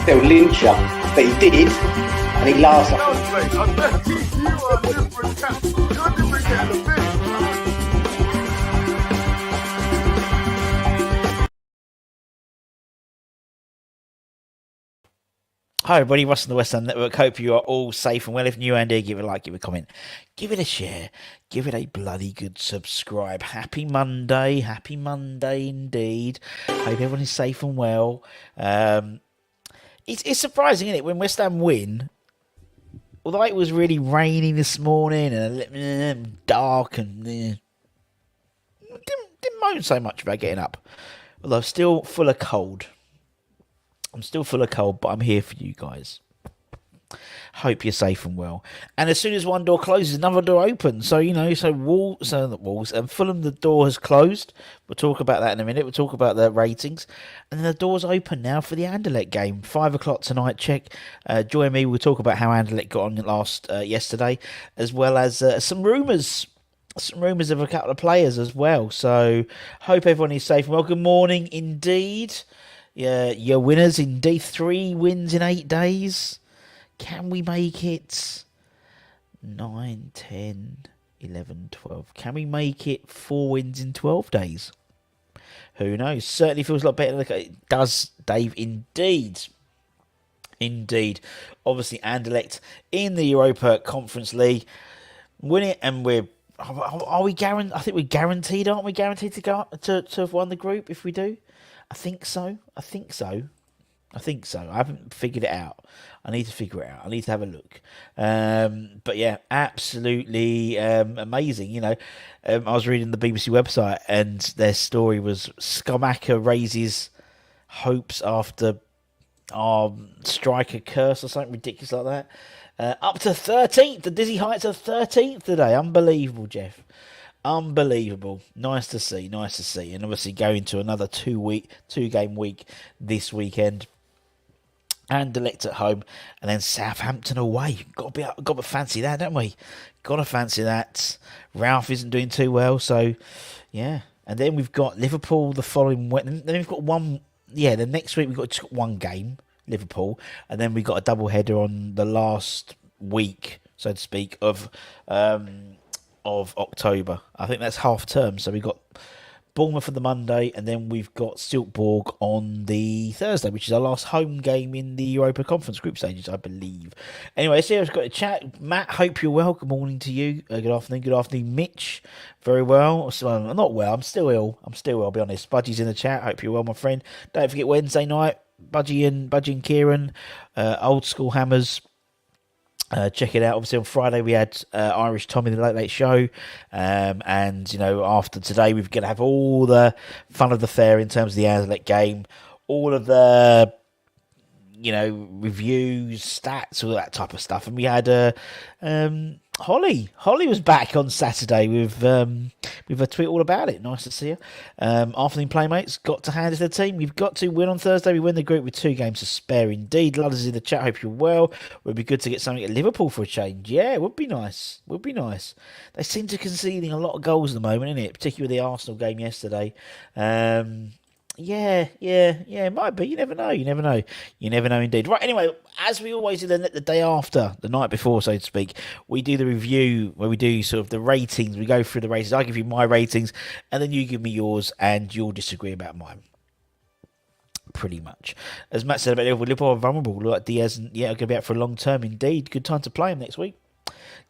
they'll lynch you. But he did, and he laughs at them. You are a different cat. You're a different cat of fish. Hi everybody, Russ on the West Ham Network. Hope you are all safe and well. If new and here, give it a like, give it a comment, give it a share, give it a bloody good subscribe. Happy Monday indeed. Hope everyone is safe and well. It's surprising, isn't it, when West Ham win, although it was really rainy this morning and dark and didn't moan so much about getting up. Although I'm still full of cold. But I'm here for you guys. Hope you're safe and well. And as soon as one door closes, another door opens. So, Wolves and Fulham, the door has closed. We'll talk about that in a minute. We'll talk about the ratings. And then the door's open now for the Anderlecht game. 5 o'clock tonight, check. Join me. We'll talk about how Anderlecht got on yesterday, as well as some rumours. Some rumours of a couple of players as well. So, hope everyone is safe and well. Good morning indeed. Yeah, your winners indeed. 3 wins in 8 days. Can we make it 9, 10, 11, 12? Can we make it 4 wins in 12 days? Who knows? Certainly feels a lot better than it does, Dave. Indeed. Obviously, Anderlecht in the Europa Conference League. Win it, and are we guaranteed? I think we're guaranteed, aren't we? Guaranteed to go up to have won the group if we do. I think so. I haven't figured it out. I need to figure it out. I need to have a look. But yeah, absolutely amazing. I was reading the BBC website and their story was Skamaka raises hopes after striker curse or something ridiculous like that. Up to 13th, the dizzy heights of 13th today. Unbelievable, Jeff. Unbelievable. Nice to see. And obviously going to another 2-game week this weekend. Anderlecht at home and then Southampton away. Got to fancy that, don't we? Got to fancy that. Ralph isn't doing too well, so yeah. And then we've got Liverpool the following week. Then we've got one. Yeah, the next week we've got just one game, Liverpool, and then we've got a double header on the last week, so to speak, of October. I think that's half term, so we've got Bournemouth for the Monday, and then we've got Silkeborg on the Thursday, which is our last home game in the Europa Conference group stages, I believe. Anyway, so I've got a chat. Matt, hope you're well. Good morning to you. Good afternoon, Mitch. Very well. So, I'm not well. I'm still ill. I'll be honest. Budgie's in the chat. Hope you're well, my friend. Don't forget Wednesday night. Budgie and Kieran, Old School Hammers. Check it out. Obviously on Friday we had Irish Tommy the Late Late Show, and after today we're going to have all the fun of the fair in terms of the Anderlecht game, all of the reviews, stats, all that type of stuff. And we had Holly was back on Saturday with a tweet all about it. Nice to see her. Afternoon Playmates got to hand it to the team. We've got to win on Thursday. We win the group with 2 games to spare indeed. Ludders in the chat. Hope you're well. Would be good to get something at Liverpool for a change. Yeah, it would be nice. They seem to conceding a lot of goals at the moment, innit? Particularly with the Arsenal game yesterday. Yeah, it might be. You never know indeed. Right, anyway, as we always do the day after, the night before, so to speak, we do the review where we do sort of the ratings. We go through the ratings. I give you my ratings, and then you give me yours, and you'll disagree about mine. Pretty much. As Matt said about Liverpool are vulnerable. Like Diaz, and going to be out for a long term indeed. Good time to play him next week.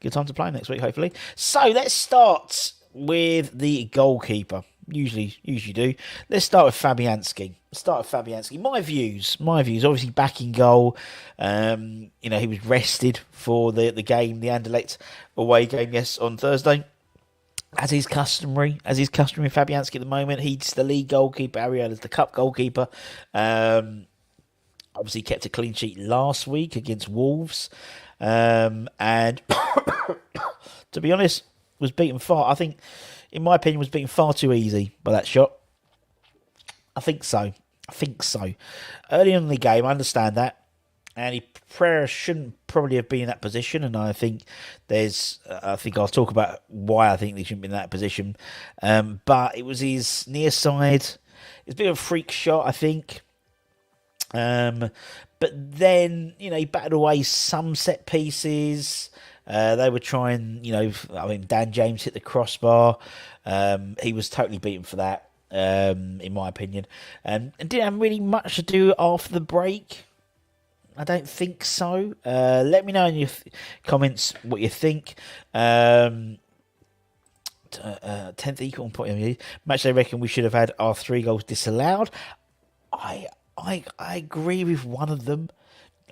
Hopefully. So, let's start with the goalkeeper. Usually do. Let's start with Fabianski. My views. Obviously back in goal. He was rested for the game, the Anderlecht away game, on Thursday. As is customary Fabianski at the moment. He's the league goalkeeper. Ariela's the cup goalkeeper. Obviously kept a clean sheet last week against Wolves. And to be honest, was beaten far. I think, in my opinion, was beaten far too easy by that shot. I think so. Early on in the game, I understand that. And Pereira shouldn't probably have been in that position. And I think I'll talk about why I think they shouldn't be in that position. But it was his near side. It's a bit of a freak shot, I think. But then, he batted away some set pieces. They were trying, Dan James hit the crossbar. He was totally beaten for that, in my opinion. And didn't have really much to do after the break. I don't think so. Let me know in your comments what you think. 10th equal point. Match they reckon we should have had our 3 goals disallowed. I agree with one of them.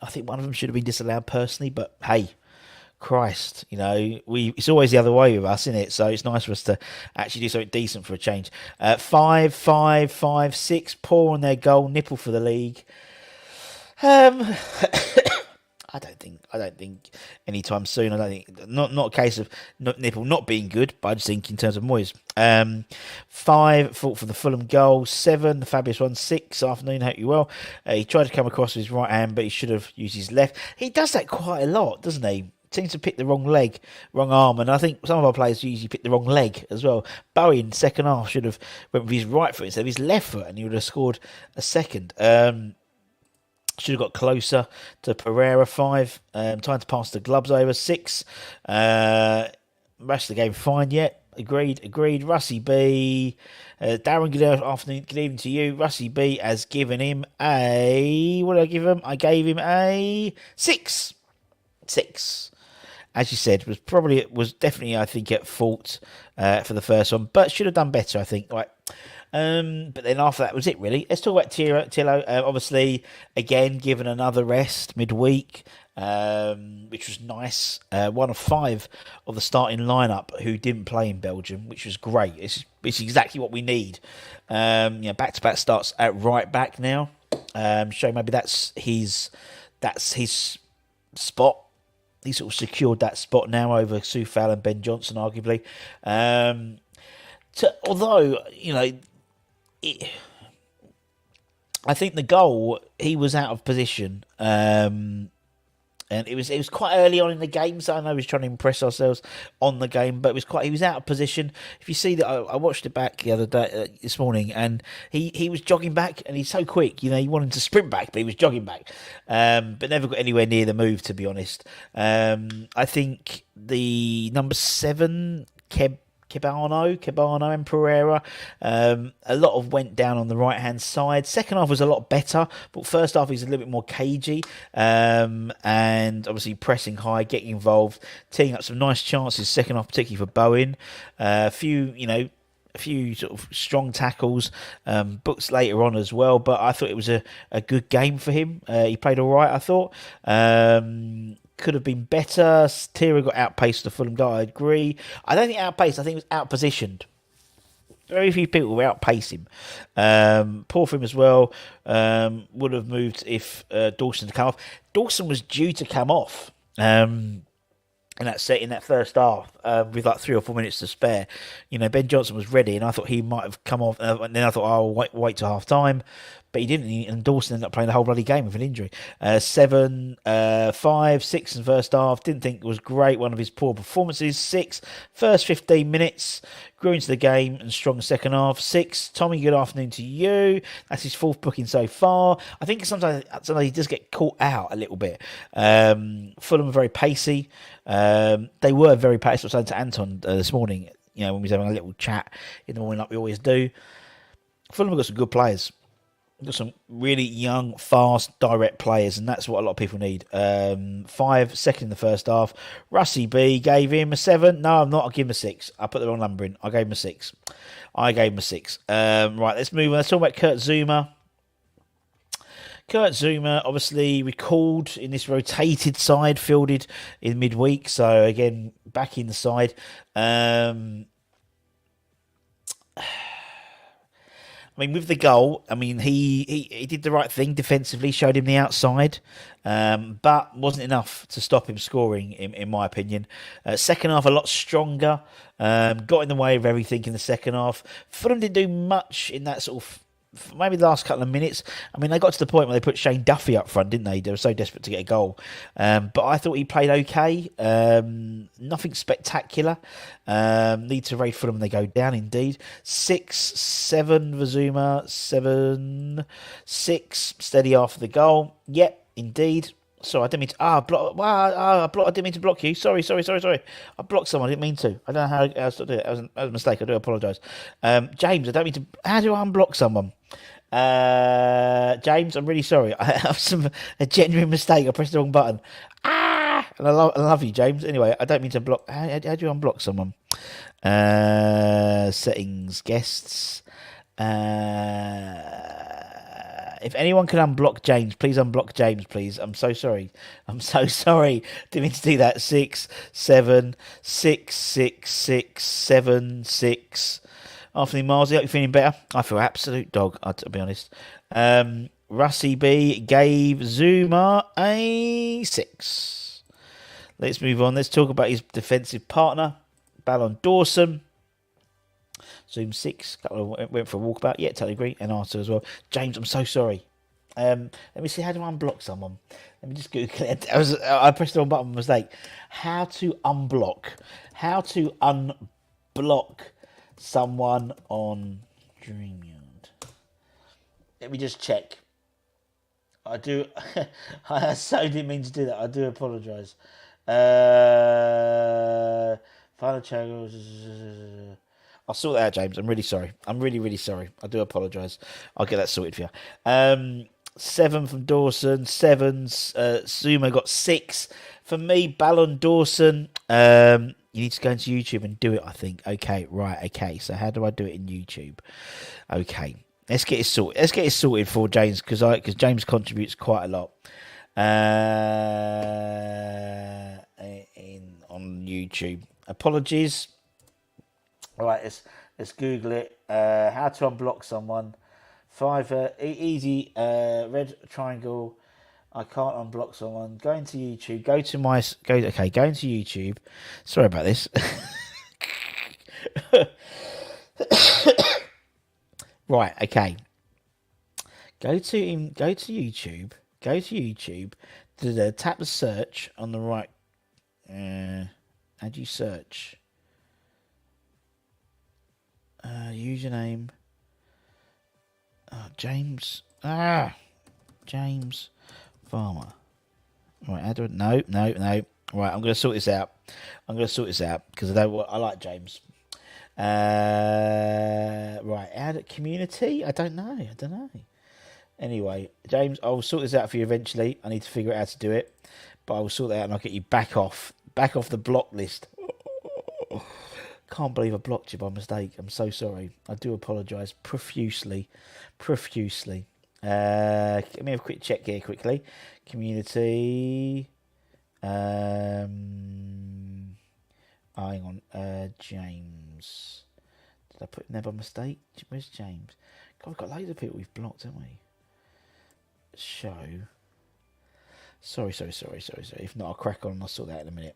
I think one of them should have been disallowed personally, but hey, Christ, it's always the other way with us, isn't it? So it's nice for us to actually do something decent for a change. 5-5-5-6, poor on their goal, nipple for the league. I don't think anytime soon. I don't think not a case of nipple not being good, but I just think in terms of Moyes. 5 fought for the Fulham goal. 7 the fabulous one. 6 afternoon. Hope you well. He tried to come across with his right hand, but he should have used his left. He does that quite a lot, doesn't he? Seems to pick the wrong leg, wrong arm, and I think some of our players usually pick the wrong leg as well. Bowen second half should have went with his right foot instead of his left foot, and he would have scored a second. Should have got closer to Pereira. 5. Time to pass the gloves over. 6. Rest of the game fine yet. Agreed. Russie B. Darren, good afternoon. Good evening to you. Russie B has given him a... What did I give him? I gave him a 6. 6. As you said, was definitely, I think, at fault for the first one, but should have done better, I think. Right. But then after that was it, really. Let's talk about Tillo. Obviously, again, given another rest midweek, which was nice. 1 of 5 of the starting lineup who didn't play in Belgium, which was great. It's exactly what we need. Back-to-back starts at right back now. So maybe that's his spot. He sort of secured that spot now over Soufal and Ben Johnson, arguably. Although, I think the goal, he was out of position, and it was quite early on in the game. So I know he was trying to impress ourselves on the game, but he was out of position. If you see that, I watched it back the other day, this morning, and he was jogging back, and he's so quick. He wanted to sprint back, but he was jogging back, but never got anywhere near the move, to be honest. I think the number 7, Cabano and Pereira. A lot of went down on the right-hand side. Second half was a lot better, but first half he's a little bit more cagey, and obviously pressing high, getting involved, teeing up some nice chances. Second half, particularly for Bowen. A few sort of strong tackles, books later on as well, but I thought it was a good game for him. He played all right, I thought. Could have been better. Tira got outpaced the Fulham guy, I agree. I don't think outpaced, I think it was outpositioned. Very few people were outpace him. Poor for him as well. Would have moved if Dawson had come off. Dawson was due to come off in that first half, with like 3 or 4 minutes to spare. Ben Johnson was ready, and I thought he might have come off. And then I thought, I'll wait till half time. But he didn't, and Dawson ended up playing the whole bloody game with an injury. 7, 5, 6 in the first half. Didn't think it was great. One of his poor performances. 6, first 15 minutes. Grew into the game and strong second half. 6, Tommy, good afternoon to you. That's his 4th booking so far. I think sometimes he does get caught out a little bit. Fulham are very pacey. They were very pacey. I was saying to Anton this morning, when we was having a little chat in the morning like we always do. Fulham have got some good players. Got some really young, fast, direct players, and that's what a lot of people need. 5, second in the first half. Russie B gave him a 7. No, I'm not. I'll give him a 6. I put the wrong number in. I gave him a 6. Right, let's move on. Let's talk about Kurt Zouma. Kurt Zouma, obviously recalled in this rotated side, fielded in midweek. So, again, back in the side. With the goal, he did the right thing defensively, showed him the outside, but wasn't enough to stop him scoring, in my opinion. Second half, a lot stronger, got in the way of everything in the second half. Fulham didn't do much in that sort of, maybe the last couple of minutes. They got to the point where they put Shane Duffy up front, didn't they? They were so desperate to get a goal. But I thought he played okay. Nothing spectacular. Need to rate Fulham when they go down, indeed. 6, 7 for Zouma. 7, 6, steady after the goal. Yep. Indeed. Sorry, I didn't mean to. Block. I didn't mean to block you. Sorry. I blocked someone. I didn't mean to. I don't know how else to do it. That was a mistake. I do apologise. James, I don't mean to. How do I unblock someone? James, I'm really sorry. I have a genuine mistake. I pressed the wrong button. And I love you, James. Anyway, I don't mean to block. How do you unblock someone? Settings, guests. If anyone can unblock James, please unblock James, please. I'm so sorry. Didn't mean to do that. 6, 7, 6, 6, 6, 7, 6. Afternoon, Marzi. Hope you're feeling better. I feel absolute dog, to be honest. Russie B gave Zuma a 6. Let's move on. Let's talk about his defensive partner, Ballon Dawson. Zoom 6, went for a walkabout. Yeah, totally agree. And Arthur as well. James, I'm so sorry. Let me see, how do I unblock someone? Let me just Google it. I pressed the wrong button, mistake. How to unblock someone on StreamYard. Let me just check. I do. I so didn't mean to do that. I do apologise. Final channel. I'll sort that out, James. I'm really sorry. I'm really, really sorry. I do apologise. I'll get that sorted for you. 7 from Dawson. 7. Zuma got 6. For me, Ballon Dawson. You need to go into YouTube and do it, I think. Okay, right. Okay, so how do I do it in YouTube? Okay, let's get it sorted. Let's get it sorted for James because James contributes quite a lot on YouTube. Apologies. All right, let's Google it. How to unblock someone. 5 easy red triangle. I can't unblock someone. Go into YouTube. Go into YouTube. Sorry about this. Right. Okay. Go to YouTube. Go to YouTube. Tap the search on the right. How do you search? Username. James. James Farmer. Right, how do I... No. Right, I'm going to sort this out. Because I like James. Right, add a community? I don't know. Anyway, James, I will sort this out for you eventually. I need to figure out how to do it. But I will sort that out and I'll get you back off the block list. Can't believe I blocked you by mistake. I'm so sorry. I do apologise profusely. Let me have a quick check here quickly. Community. Hang on. James. Did I put never mistake? Where's James? God, we've got loads of people we've blocked, haven't we? Show. Sorry. If not, I'll crack on and I'll sort that in a minute.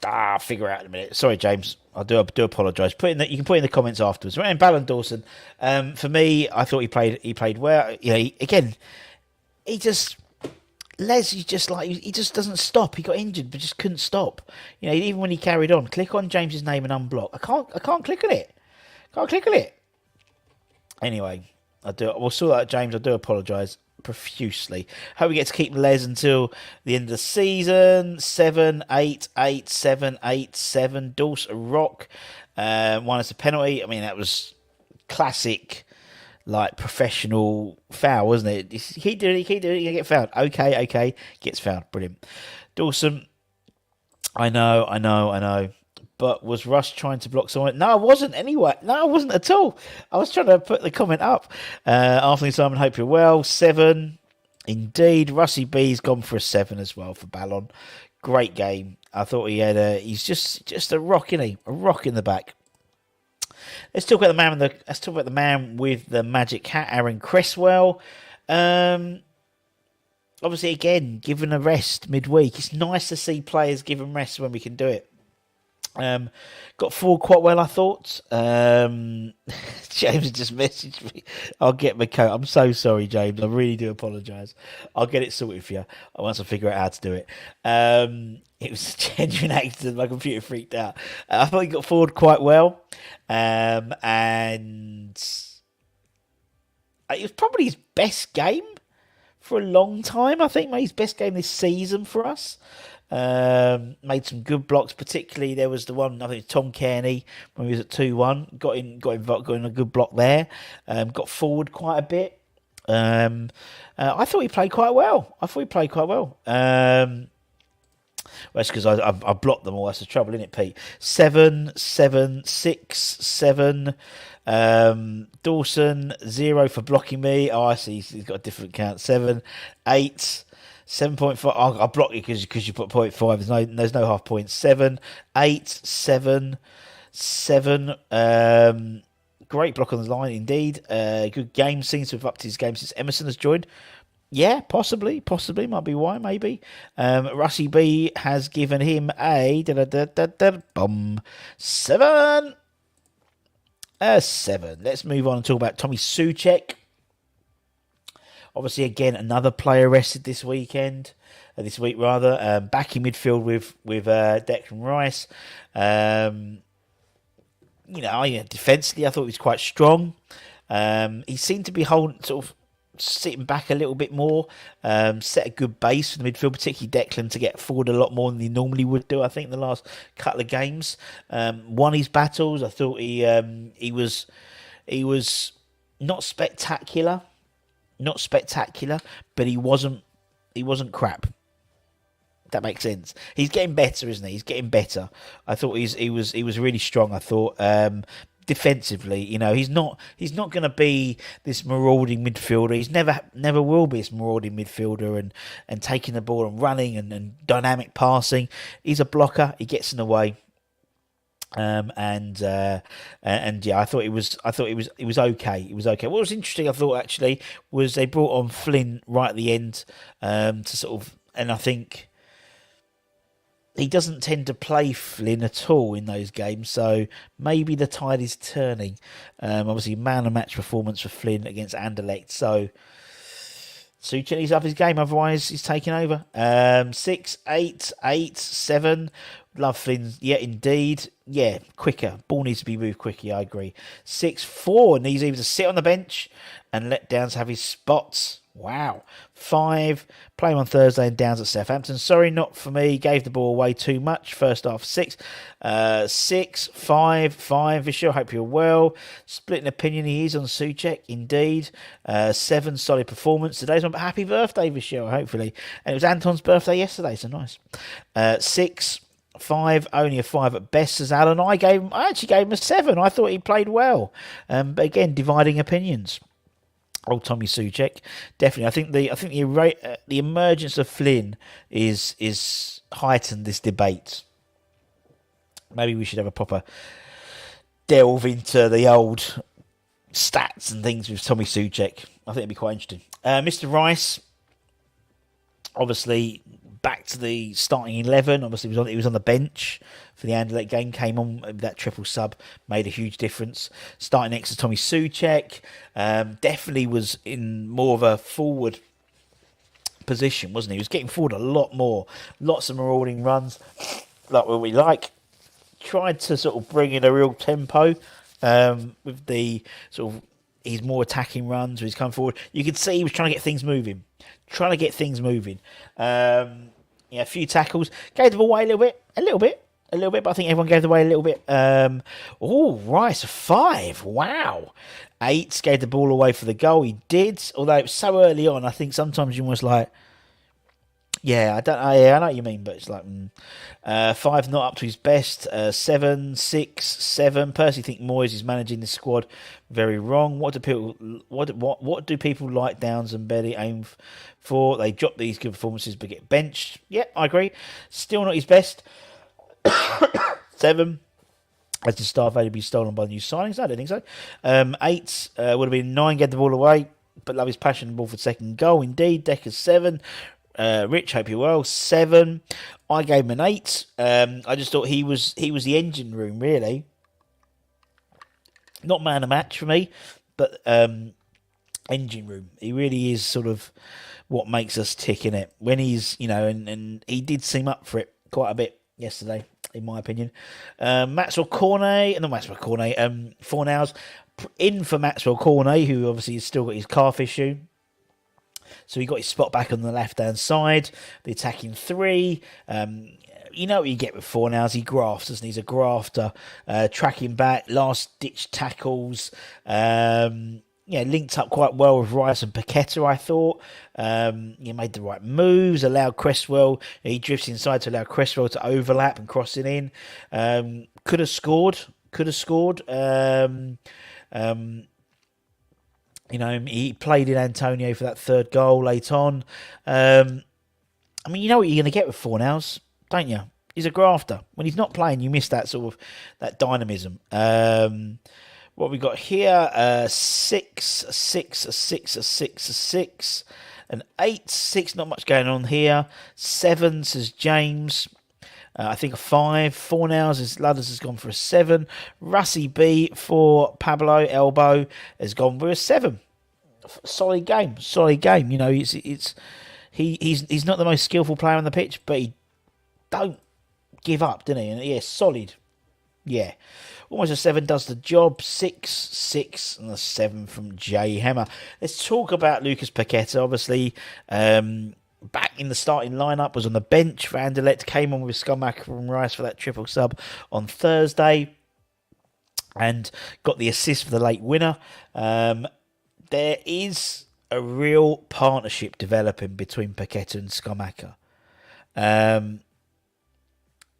I'll figure out in a minute. Sorry, James. I do apologise. You can put in the comments afterwards. Right, and Ballon Dawson. For me, I thought he played well. You know, he just doesn't stop. He got injured, but just couldn't stop. You know, even when he carried on, click on James's name and unblock. I can't click on it. Anyway, we'll sort that out, James. I do apologise profusely. Hope we get to keep Les until the end of the season. 7, 8, 8, 7, 8, 7. Dawson Rock. One as a penalty. I mean, that was classic, like, professional foul, wasn't it? He did it, you get fouled. Okay, gets fouled. Brilliant. Dawson, I know. But was Russ trying to block someone? No, I wasn't anyway. No, I wasn't at all. I was trying to put the comment up. Afternoon, Simon. Hope you're well. 7. Indeed. Russie B's gone for a 7 as well for Ballon. Great game. I thought he's just a rock, isn't he? A rock in the back. Let's talk about the man with the magic hat, Aaron Cresswell. Obviously, again, given a rest midweek. It's nice to see players given rest when we can do it. Got forward quite well, I thought. James just messaged me. I'll get my coat. I'm so sorry, James. I really do apologise. I'll get it sorted for you once I figure out how to do it. It was a genuine accident. My computer freaked out. I thought he got forward quite well. And it was probably his best game for a long time. I think maybe his best game this season for us. Made some good blocks, particularly there was the one I think Tom Kearney when we was at 2-1. Got in a good block there. Got forward quite a bit. I thought he played quite well. Well, that's because I blocked them all. That's the trouble, isn't it, Pete? 7, 7, 6, 7. Dawson 0 for blocking me. Oh, I see. He's got a different count. 7, 8. 7.5. I'll block you because you put 0.5. There's no half points. 7, 8, 7, 7. Great block on the line indeed. Good game. Seems to have upped his game since Emerson has joined. Yeah, possibly. Might be why, maybe. Russie B has given him a 7. 7. Let's move on and talk about Tommy Souček. Obviously, again, another player rested this week, back in midfield with Declan Rice. Defensively, I thought he was quite strong. He seemed to be sitting back a little bit more, set a good base for the midfield, particularly Declan, to get forward a lot more than he normally would do. I think in the last couple of games, won his battles. I thought he was not spectacular, but he wasn't crap. That makes sense. He's getting better, isn't he? He's getting better. I thought he was really strong. I thought defensively, he's not going to be this marauding midfielder. He's never will be this marauding midfielder and taking the ball and running and dynamic passing. He's a blocker. He gets in the way. I thought it was okay. It was okay. What was interesting, I thought actually, was they brought on Flynn right at the end and I think he doesn't tend to play Flynn at all in those games, so maybe the tide is turning. Obviously, man of match performance for Flynn against Anderlecht, so Souček needs up his game, otherwise he's taking over. 6, 8, 8, 7. Love Flynn, yeah, indeed. Yeah, quicker. Ball needs to be moved quickly, I agree. 6, 4 needs either to sit on the bench and let Downs have his spots. Wow. 5, play him on Thursday and Downs at Southampton. Sorry, not for me. Gave the ball away too much. First half, 6. 6, 5, 5. Vishal, hope you're well. Splitting opinion, he is on Souček, indeed. 7, solid performance. Today's one, but happy birthday, Vishal, hopefully. And it was Anton's birthday yesterday, so nice. 6, 5, only a 5 at best, says Alan. I actually gave him a 7. I thought he played well. But again, dividing opinions. Old Tommy Souček, definitely. I think the emergence of Flynn is heightened this debate. Maybe we should have a proper delve into the old stats and things with Tommy Souček. I think it'd be quite interesting. Mr. Rice, obviously back to the starting 11. Obviously, he was on the bench for the Anderlecht game. Came on with that triple sub, made a huge difference. Starting next to Tommy Souček, definitely was in more of a forward position, wasn't he? He was getting forward a lot more, lots of marauding runs, like what we like. Tried to sort of bring in a real tempo with the sort of his more attacking runs. Where he's come forward, you could see he was trying to get things moving. A few tackles, gave the ball away a little bit, but I think everyone gave the away a little bit. Rice, 5, wow. 8, gave the ball away for the goal. He did, although it was so early on. I think sometimes you're almost like, I know what you mean, but it's like 5 not up to his best. 7, 6, 7. Personally, think Moyes is managing the squad very wrong. What do people like Downs and Belly aim for? They drop these good performances but get benched. Yeah, I agree. Still not his best. 7. As the star value be stolen by the new signings? I don't think so. 8 would have been 9. Get the ball away, but love his passion ball for second goal. Indeed, Decker's 7. Rich, hope you're well. 7. I gave him an 8. I just thought he was the engine room, really. Not man of match for me, but engine room. He really is sort of what makes us tick in it. When he's, and he did seem up for it quite a bit yesterday, in my opinion. Fornals, in for Maxwell Cornet, who obviously has still got his calf issue. So he got his spot back on the left-hand side. The attacking three. You know what you get with Fornals. He grafts, doesn't he? He's a grafter. Tracking back, last-ditch tackles. Linked up quite well with Rice and Paqueta, I thought. He made the right moves, allowed Cresswell. He drifts inside to allow Cresswell to overlap and cross it in. Could have scored. He played in Antonio for that third goal late on. You know what you're going to get with Fornals, don't you? He's a grafter. When he's not playing, you miss that sort of that dynamism. What we got here? 6, an 8, 6. Not much going on here. 7 says James. I think a 5. Fornals, Ludders has gone for a 7. Russie B for Pablo Elbow has gone for a 7. Solid game. You know, he's not the most skillful player on the pitch, but he don't give up, didn't he? And yeah, solid. Yeah. Almost a 7 does the job. 6, and a 7 from Jay Hammer. Let's talk about Lucas Paqueta. Obviously, back in the starting lineup, was on the bench for Anderlecht, came on with Schumacher from Rice for that triple sub on Thursday, and got the assist for the late winner. There is a real partnership developing between Paqueta and Schumacher.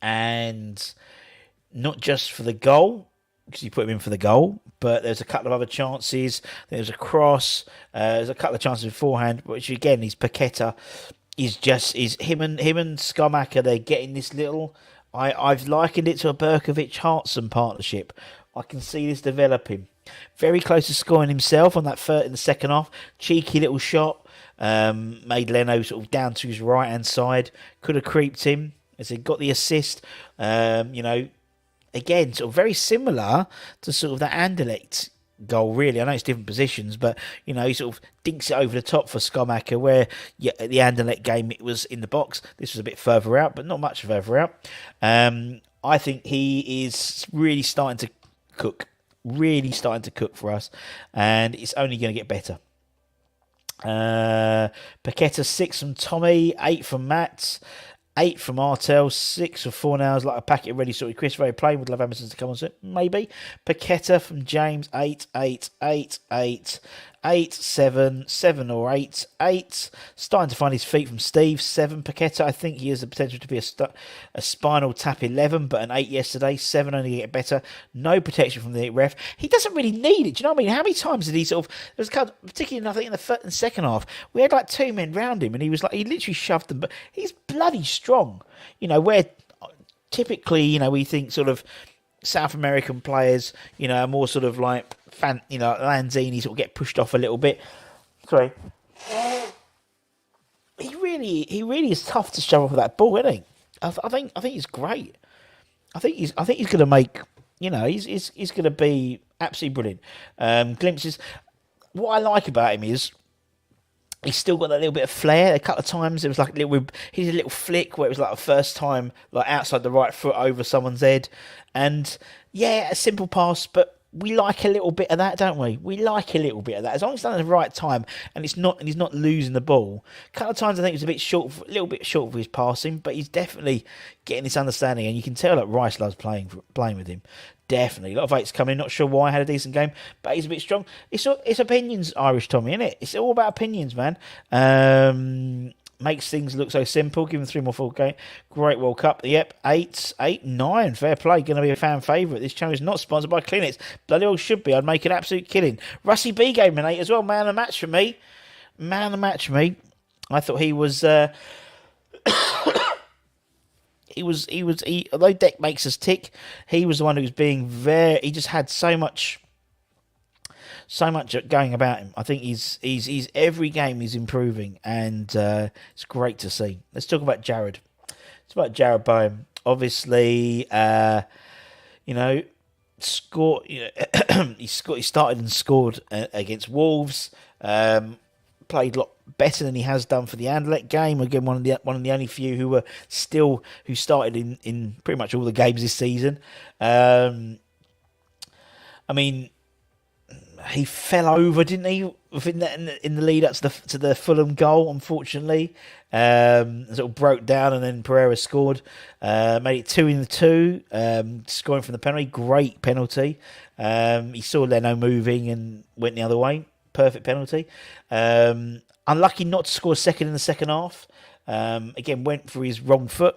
And not just for the goal, because you put him in for the goal, but there's a couple of other chances. There's a cross. There's a couple of chances beforehand, which again is Paqueta. Is him and Schumacher. They're getting this little. I've likened it to a Berkovic-Hartson partnership. I can see this developing. Very close to scoring himself on that in the second half. Cheeky little shot. Made Leno sort of down to his right hand side. Could have creeped him as he got the assist. Again, sort of very similar to sort of the Anderlecht goal, really. I know it's different positions, but, he sort of dinks it over the top for Schumacher, where the Anderlecht game, it was in the box. This was a bit further out, but not much further out. I think he is really starting to cook for us, and it's only going to get better. Paqueta 6 from Tommy, 8 from Matt, 8 from Artel, 6 for Fornals, like a packet ready. Sorry, Chris very plain. Would love Emerson to come on soon. Maybe. Paqueta from James, 8, 7 or 8, 8. Starting to find his feet from Steve, 7. Paqueta, I think he has the potential to be a spinal tap 11, but an 8 yesterday. 7 only get better. No protection from the ref. He doesn't really need it. Do you know what I mean? How many times did he sort of... There was a couple, particularly, I think, in the second half, we had like 2 men round him, and he literally shoved them, but he's bloody strong. Where typically, we think sort of South American players, are more sort of like Lanzini sort of get pushed off a little bit. Sorry. He really is tough to shove off with that ball, isn't he? I think he's great. I think he's going to make, he's going to be absolutely brilliant. Glimpses. What I like about him is he's still got that little bit of flair. A couple of times it was like a little flick where it was like a first time, like outside the right foot over someone's head, and a simple pass, but we like a little bit of that, don't we? We like a little bit of that. As long as it's done at the right time and he's not losing the ball. A couple of times I think he was a little bit short for his passing, but he's definitely getting this understanding, and you can tell that Rice loves playing with him. Definitely. A lot of eights coming in. Not sure why. Had a decent game, but he's a bit strong. It's opinions, Irish Tommy, isn't it? It's all about opinions, man. Makes things look so simple. Give him 3 more full game. Great World Cup. Yep, 8, 9. Fair play. Going to be a fan favourite. This channel is not sponsored by Clinics. Bloody well should be. I'd make an absolute killing. Russie B gave him an 8 as well. Man of the match for me. I thought he was... although Deck makes us tick, he was the one who was being he just had so much going about him. I think he's every game he's improving, and it's great to see. Let's talk about Jared. It's about Jared Bowen. Obviously, scored. He started and scored against Wolves. Played a lot better than he has done for the Anderlecht game. Again, one of the only few who started in pretty much all the games this season. he fell over, didn't he? In the lead up to the Fulham goal, unfortunately, sort of broke down, and then Pereira scored, made it 2-2, scoring from the penalty. Great penalty. He saw Leno moving and went the other way. Perfect penalty. Unlucky not to score a second in the second half. Again, went for his wrong foot.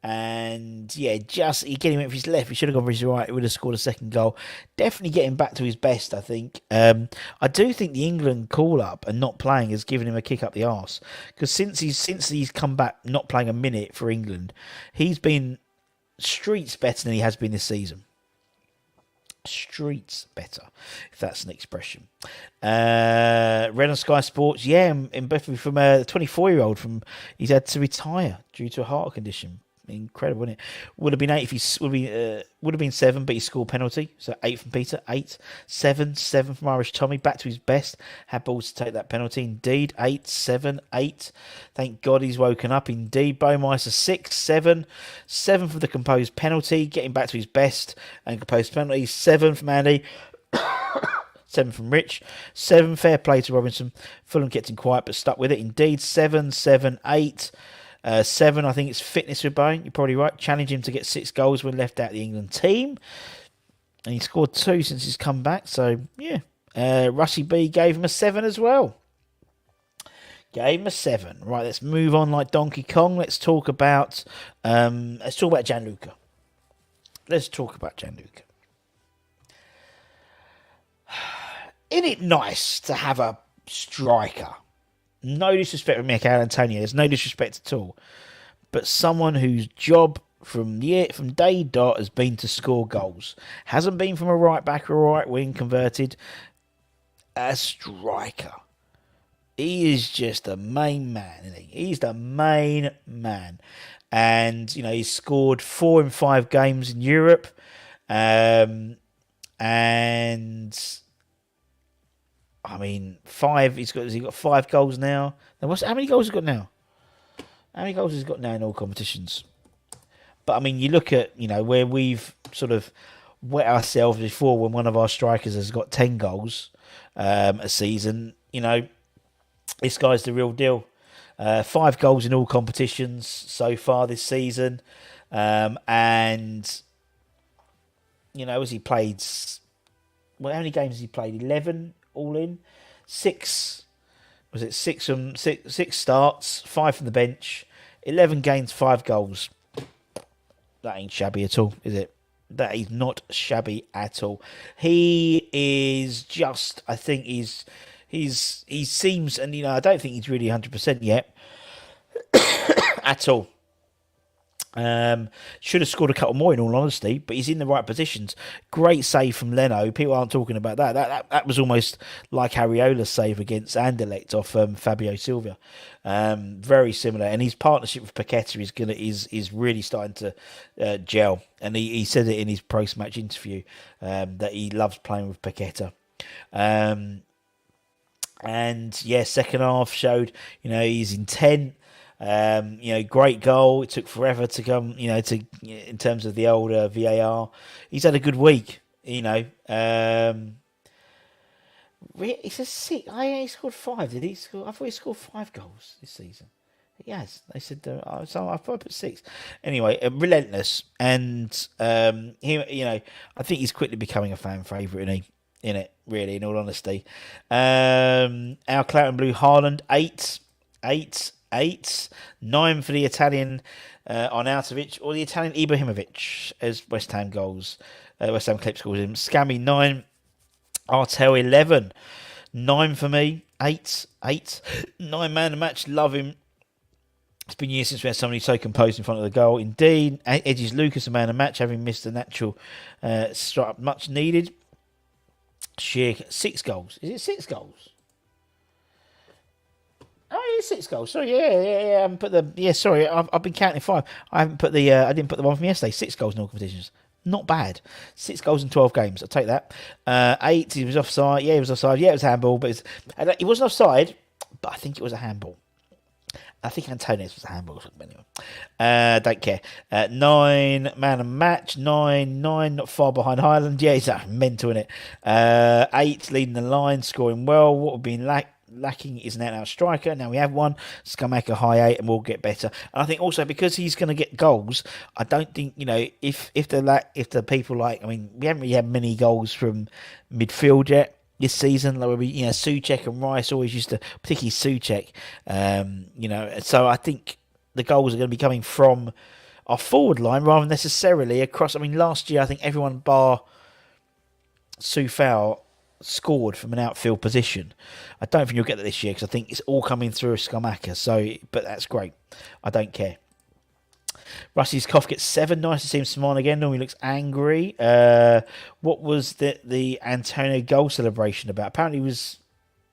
And yeah, he went for his left. He should have gone for his right. He would have scored a second goal. Definitely getting back to his best, I think. I do think the England call up and not playing has given him a kick up the arse. Because since he's come back, not playing a minute for England, he's been streets better than he has been this season. Streets better, if that's an expression. Red on Sky Sports, yeah, in from a 24-year-old he's had to retire due to a heart condition. Incredible, isn't it? Would have been 8 if he would have been 7, but he scored penalty. So 8 from Peter, 8, 7 from Irish Tommy, back to his best. Had balls to take that penalty. Indeed, 8, 7, 8. Thank God he's woken up. Indeed, Baumeister 6, 7 for the composed penalty, getting back to his best and composed penalty. 7 from Andy. 7 from Rich. 7 fair play to Robinson. Fulham kept him quiet but stuck with it. Indeed, 7, 7, 8. 7, I think it's fitness with Bowen. You're probably right. Challenge him to get 6 goals when left out the England team. And he scored 2 since he's come back. So, yeah. Russie B gave him a 7 as well. Gave him a 7. Right, let's move on like Donkey Kong. Let's talk about Gianluca. Let's talk about Gianluca. Isn't it nice to have a striker? No disrespect from Mikel Antonio. There's no disrespect at all. But someone whose job from day dot has been to score goals. Hasn't been from a right back or right wing converted. A striker. He is just the main man, isn't he? He's the main man. And, he's scored 4 in 5 games in Europe. And 5. He's got 5 goals now. How many goals has he got now? How many goals has he got now in all competitions? But you look at where we've sort of wet ourselves before when one of our strikers has got 10 goals a season. This guy's the real deal. 5 goals in all competitions so far this season, and as he played. Well, how many games has he played? 11. All in 6. Was it 6 from 6 starts, 5 from the bench, 11 games, 5 goals. That ain't shabby at all, is it? That is not shabby at all. He is just, I think he seems, and I don't think he's really 100% yet at all. Should have scored a couple more in all honesty, but he's in the right positions. Great save from Leno. People aren't talking about that. That was almost like Ariola's save against Anderlecht off Fabio Silva. Very similar, and his partnership with Paqueta is really starting to gel. And he said it in his post-match interview that he loves playing with Paqueta. And yeah, second half showed his intent. Great goal. It took forever to come, in terms of the old VAR. He's had a good week, He's a 6. He scored 5. Did he score? I thought he scored 5 goals this season. He has. They said, so I put 6. Anyway, relentless. And, he, I think he's quickly becoming a fan favourite, isn't he? In it, really, in all honesty. Our Clout and Blue Haaland, 8. 9 for the Italian Arnautovic, or the Italian Ibrahimovic, as West Ham goals. West Ham Clips calls him. Scammy 9. Artel 11. 9 for me. 8. 9 man of match. Love him. It's been years since we had somebody so composed in front of the goal. Indeed. Edges Lucas a man of match, having missed a natural strike much needed. Sheer 6 goals. Is it 6 goals? Oh, yeah, 6 goals. Sorry, yeah. I haven't put sorry, I've been counting 5. I haven't put I didn't put the one from yesterday. 6 goals in all competitions. Not bad. 6 goals in 12 games. I'll take that. 8, he was offside. Yeah, he was offside. Yeah, it was a handball, but he wasn't offside, but I think it was a handball. I think Antonio's was a handball or something anyway. Don't care. 9 man of match. 9, not far behind Highland. Yeah, he's mental in it. 8 leading the line, scoring well. What we've been lacking is an out striker. Now we have one. Skamaka high 8, and we'll get better. And I think also because he's going to get goals, I don't think if the people like, I mean, we haven't really had many goals from midfield yet this season. Like Souček and Rice always used to, particularly Souček. So I think the goals are going to be coming from our forward line rather than necessarily across. I mean, last year I think everyone bar Soufal scored from an outfield position. I don't think you'll get that this year because I think it's all coming through Skamaka. So, but that's great. I don't care. Rusty's cough gets 7. Nice to see him smile again. Normally looks angry. What was the Antonio goal celebration about? Apparently, it was.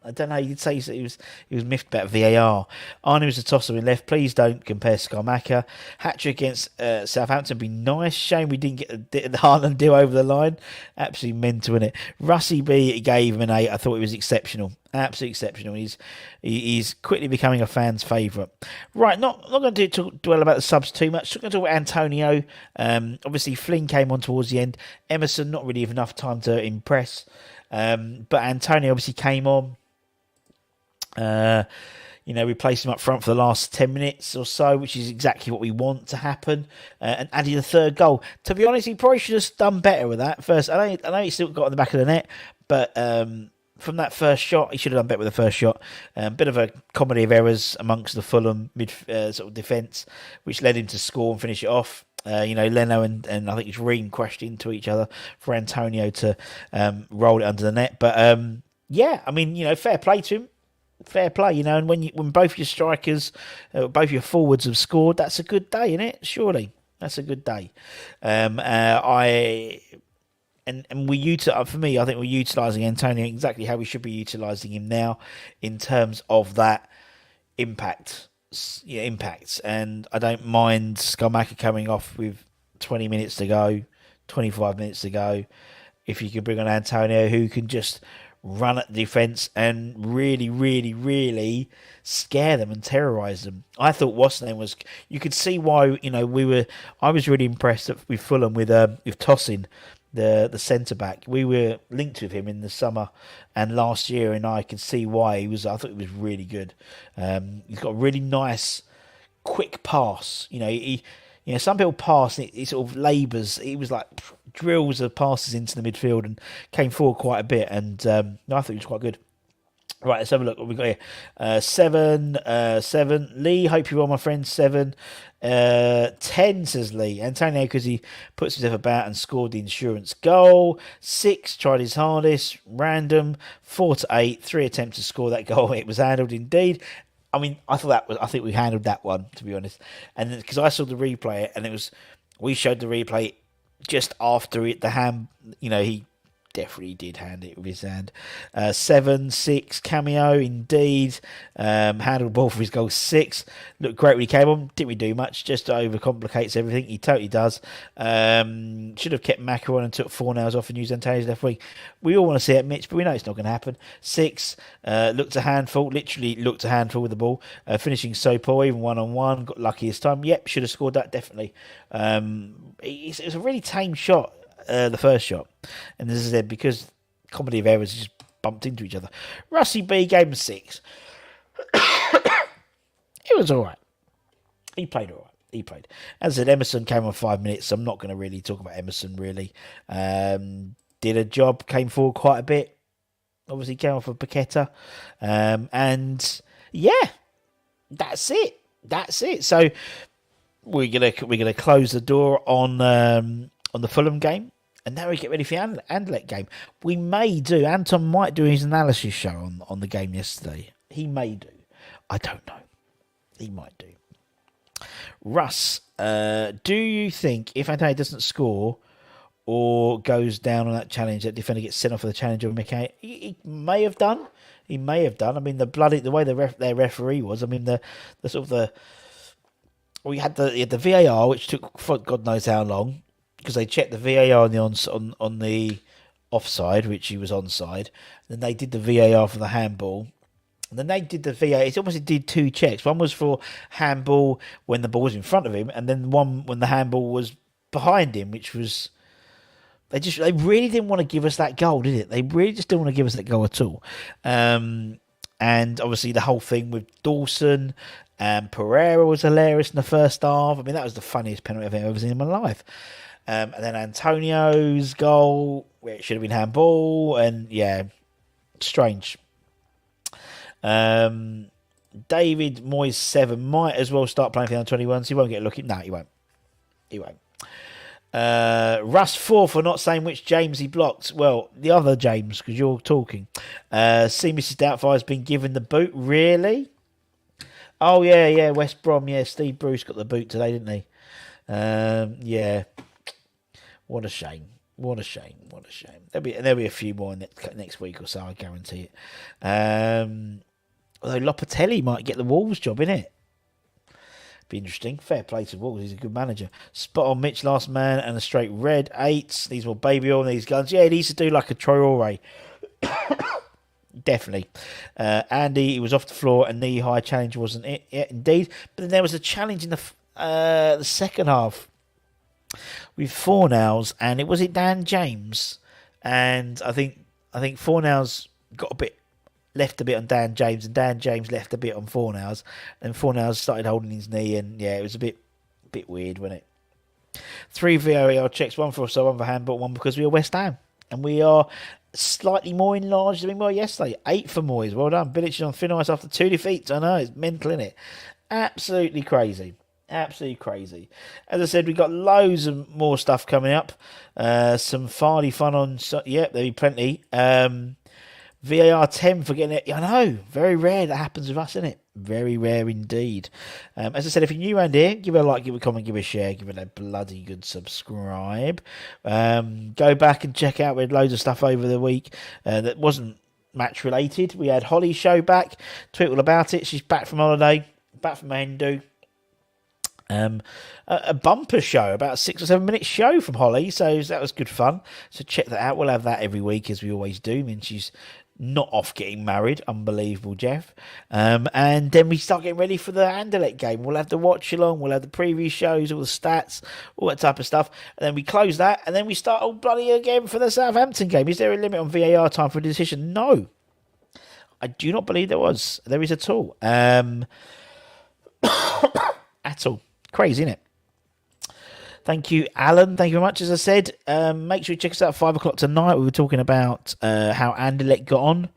I don't know. You'd say he was miffed about VAR. Arnie was a tosser in left. Please don't compare Skamaka. Hat-trick against Southampton would be nice. Shame we didn't get the Haaland deal over the line. Absolutely mental in it. Rusty B gave him an 8. I thought he was exceptional. Absolutely exceptional. He's quickly becoming a fan's favourite. Right, not going to dwell about the subs too much. Just going to talk about Antonio. Obviously, Flynn came on towards the end. Emerson, not really enough time to impress. But Antonio obviously came on. We placed him up front for the last 10 minutes or so, which is exactly what we want to happen, and added a third goal. To be honest, he probably should have done better with that first. I know he still got in the back of the net, but from that first shot, he should have done better with the first shot. Bit of a comedy of errors amongst the Fulham sort of defence, which led him to score and finish it off. Leno and I think it's Ream crashed into each other for Antonio to roll it under the net. But fair play to him. Fair play, and when both your strikers, both your forwards have scored, that's a good day, isn't it? Surely, that's a good day. For me, I think we're utilising Antonio exactly how we should be utilising him now, in terms of that impacts. And I don't mind Skamaka coming off with 20 minutes to go, 25 minutes to go. If you could bring on Antonio, who can just run at the defence and really, really, really scare them and terrorise them. I thought Wasname was. You could see why. I was really impressed with Fulham with Tosin, the centre back. We were linked with him in the summer and last year, and I could see why he was. I thought he was really good. He's got a really nice, quick pass. Some people pass and it sort of labours. He was like drills of passes into the midfield and came forward quite a bit. And I thought he was quite good. Right, let's have a look what we got here. 7. Lee, hope you're well, my friend. 7. 10, says Lee. Antonio, because he puts himself about and scored the insurance goal. 6, tried his hardest. Random. 4 to 8. 3 attempts to score that goal. It was handled indeed. I mean, I think we handled that one, to be honest. And because I saw the replay, and we showed the replay just after it, the hand, he definitely did hand it with his hand. 7, 6, cameo, indeed. Handled the ball for his goal. 6, looked great when he came on. Didn't really do much, just overcomplicates everything. He totally does. Should have kept Maka on and took 4 nails off and used Antonio's left wing. We all want to see it, Mitch, but we know it's not going to happen. 6, looked a handful, literally looked a handful with the ball. Finishing so poor, even 1-on-1. Got lucky this time. Yep, should have scored that, definitely. It was a really tame shot. The first shot, and as I said, because comedy of errors just bumped into each other. Rusty B gave him 6. It was all right. He played all right. As I said, Emerson came on 5 minutes, so I'm not going to really talk about Emerson, really. Did a job, came forward quite a bit. Obviously came off of Paqueta. And yeah, that's it. So we're gonna close the door on the Fulham game. And now we get ready for the Anderlecht game. We may do. Anton might do his analysis show on the game yesterday. He may do. I don't know. He might do. Russ, do you think if Antonio doesn't score or goes down on that challenge, that defender gets sent off for the challenge of Mickey? He may have done. I mean, the way their referee was. I mean, we had the VAR, which took God knows how long. Because they checked the VAR on the offside, which he was onside. Then they did the VAR for the handball. And then they did the VAR. It almost did 2 checks. One was for handball when the ball was in front of him, and then one when the handball was behind him, which was they really didn't want to give us that goal, did it? They really just didn't want to give us that goal at all. And obviously the whole thing with Dawson and Pereira was hilarious in the first half. I mean, that was the funniest penalty I've ever seen in my life. And then Antonio's goal, where it should have been handball, and yeah, strange. David Moyes 7 might as well start playing for the under-21s. He won't get a look at. No, he won't. He won't. Russ 4 for not saying which James he blocked. Well, the other James, because you're talking. See Mrs. Doubtfire's been given the boot. Really? Oh, yeah, West Brom. Yeah, Steve Bruce got the boot today, didn't he? Yeah. What a shame. What a shame. What a shame. There'll be a few more next week or so, I guarantee it. Although Lopatelli might get the Wolves job, innit? Be interesting. Fair play to Wolves. He's a good manager. Spot on Mitch, last man, and a straight red. 8. Needs more baby oil in these guns. Yeah, he needs to do like a Traore. Definitely. Andy, he was off the floor. A knee-high challenge wasn't it? Yeah, indeed. But then there was a challenge in the second half with Fornals, and it was Dan James. And I think Fornals left a bit on Dan James, and Dan James left a bit on Fornals, and Fornals started holding his knee, and yeah, it was a bit weird, wasn't it? 3 VAR checks, 1 for offside, 1 for handball, 1 because we are West Ham, and we are slightly more enlarged than we were yesterday. 8 for Moyes, well done. Bilic on thin ice after 2 defeats. I know, it's mental, isn't it? Absolutely crazy. Absolutely crazy. As I said, we've got loads of more stuff coming up. Some Farley fun on. There'll be plenty. VAR 10 for getting it. I know, very rare that happens with us, isn't it? Very rare indeed. As I said, if you're new around here, give it a like, give it a comment, give it a share, give it a bloody good subscribe. Go back and check out. We had loads of stuff over the week that wasn't match related. We had Holly's show back. Tweet all about it. She's back from holiday, back from Hindu. A bumper show, about a 6 or 7 minute show from Holly, so that was good fun. So check that out. We'll have that every week as we always do. I mean, she's not off getting married. Unbelievable, Jeff. And then we start getting ready for the Anderlecht game. We'll have the watch along, we'll have the preview shows, all the stats, all that type of stuff. And then we close that, and then we start all bloody again for the Southampton game. Is there a limit on VAR time for a decision? No. I do not believe there is at all. At all. Crazy, isn't it? Thank you, Alan. Thank you very much. As I said, make sure you check us out at 5 o'clock tonight. We were talking about how Anderlecht got on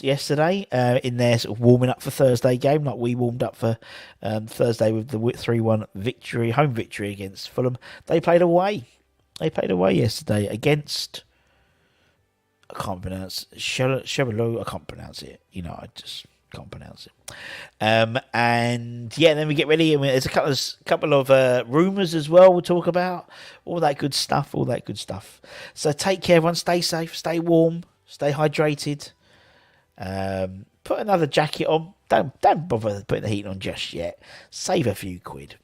yesterday in their sort of warming up for Thursday game, like we warmed up for Thursday with the 3-1 victory, home victory against Fulham. They played away. Yesterday against, I can't pronounce Chevrolet. I can't pronounce it. I just can't pronounce it. And yeah, then we get ready, and there's a couple of rumours as well we'll talk about. All that good stuff. So take care, everyone. Stay safe, stay warm, stay hydrated. Put another jacket on. Don't bother putting the heat on just yet. Save a few quid.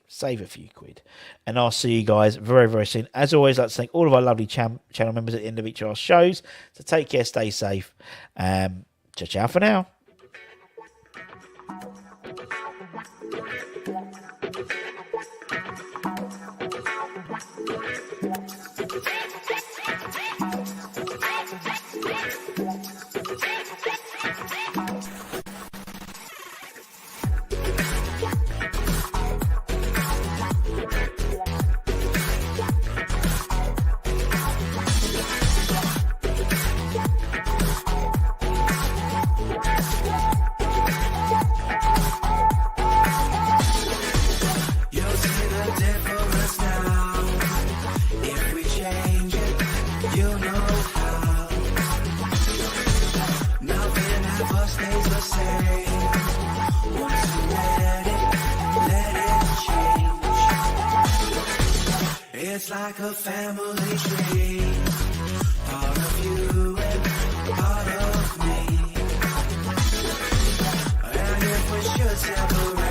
And I'll see you guys very, very soon. As always, I'd like to thank all of our lovely channel members at the end of each of our shows. So take care, stay safe. Ciao for now. It's like a family tree, part of you and part of me. And if we should separate,